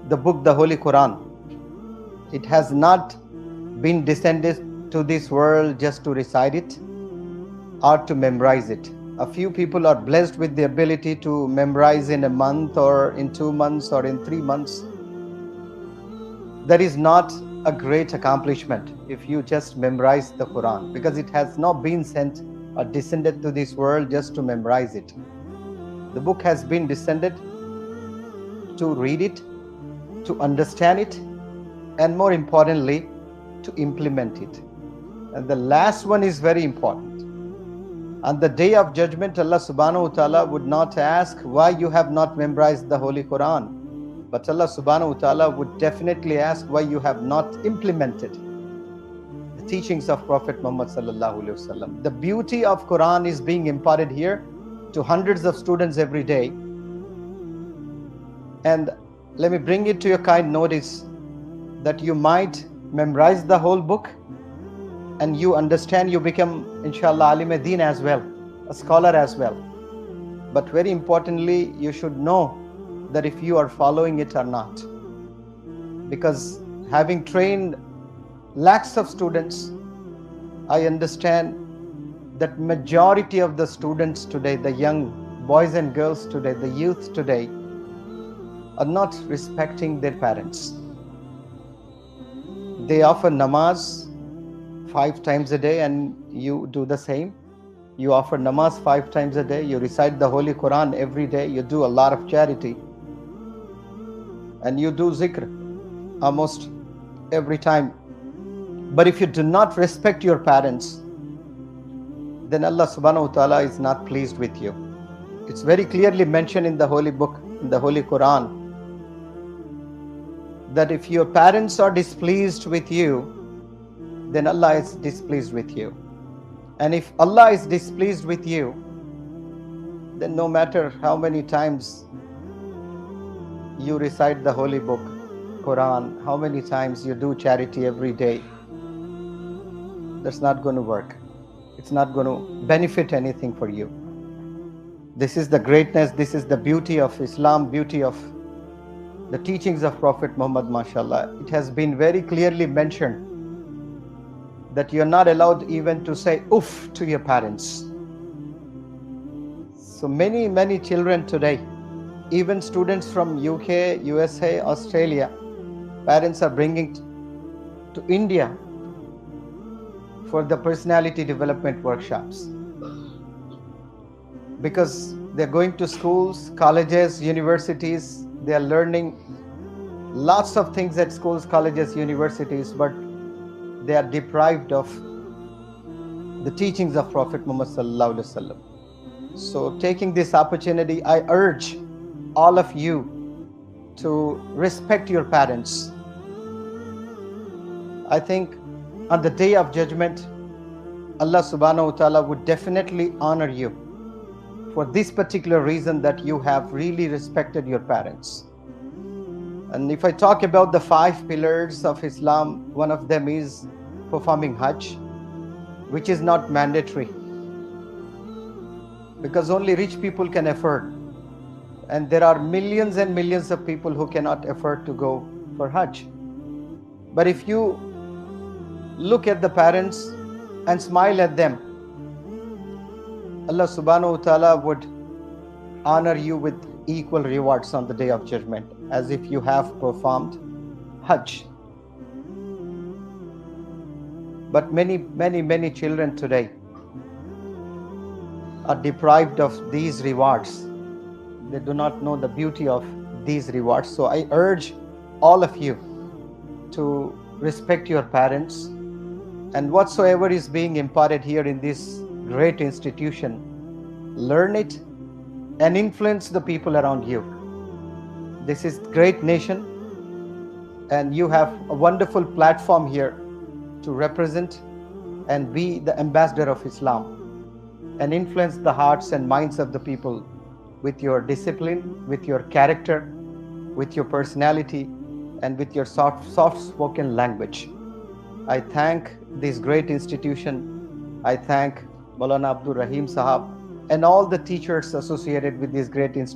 the book, the Holy Quran. It has not been descended to this world just to recite it or to memorize it. A few people are blessed with the ability to memorize in a month or in 2 months or in 3 months. That is not a great accomplishment if you just memorize the Quran, because it has not been sent or descended to this world just to memorize it. The book has been descended to read it, to understand it, and more importantly, to implement it. And the last one is very important. On the day of judgment, Allah subhanahu wa ta'ala would not ask why you have not memorized the Holy Quran, but Allah subhanahu wa ta'ala would definitely ask why you have not implemented the teachings of Prophet Muhammad sallallahu alaihi wasallam. The beauty of Quran is being imparted here to hundreds of students every day. And let me bring it to your kind notice that you might memorize the whole book and you understand, you become, inshallah, alim deen as well, a scholar as well. But very importantly, you should know that if you are following it or not. Because having trained lakhs of students, I understand that majority of the students today, the young boys and girls today, the youth today, are not respecting their parents. They offer namaz 5 times a day and you do the same. You offer namaz 5 times a day, you recite the Holy Quran every day, you do a lot of charity, and you do zikr almost every time. But if you do not respect your parents, then Allah subhanahu wa ta'ala is not pleased with you. It's very clearly mentioned in the Holy Book, in the Holy Quran, that if your parents are displeased with you, then Allah is displeased with you. And if Allah is displeased with you, then no matter how many times you recite the Holy Book, Quran, how many times you do charity every day, that's not going to work. It's not going to benefit anything for you. This is the greatness, this is the beauty of Islam, beauty of the teachings of Prophet Muhammad, mashallah. It has been very clearly mentioned that you are not allowed even to say oof to your parents. So many children today, even students from UK, USA, Australia, parents are bringing to India for the personality development workshops, because they're going to schools, colleges, universities, they are learning lots of things at schools, colleges, universities, but they are deprived of the teachings of Prophet Muhammad sallallahu alaihi wasallam. So taking this opportunity, I urge all of you to respect your parents. I think on the day of judgment, Allah subhanahu wa ta'ala would definitely honor you for this particular reason, that you have really respected your parents. And if I talk about the 5 pillars of Islam, one of them is performing Hajj, which is not mandatory, because only rich people can afford. And there are millions and millions of people who cannot afford to go for Hajj. But if you look at the parents and smile at them, Allah subhanahu wa ta'ala would honor you with equal rewards on the day of judgment, as if you have performed Hajj. But many children today are deprived of these rewards. They do not know the beauty of these rewards. So I urge all of you to respect your parents, and whatsoever is being imparted here in this great institution, learn it and influence the people around you. This is great nation, and you have a wonderful platform here to represent and be the ambassador of Islam and influence the hearts and minds of the people with your discipline, with your character, with your personality, and with your soft-spoken language. I thank this great institution. I thank Maulana Abdul Rahim Sahab and all the teachers associated with this great institution.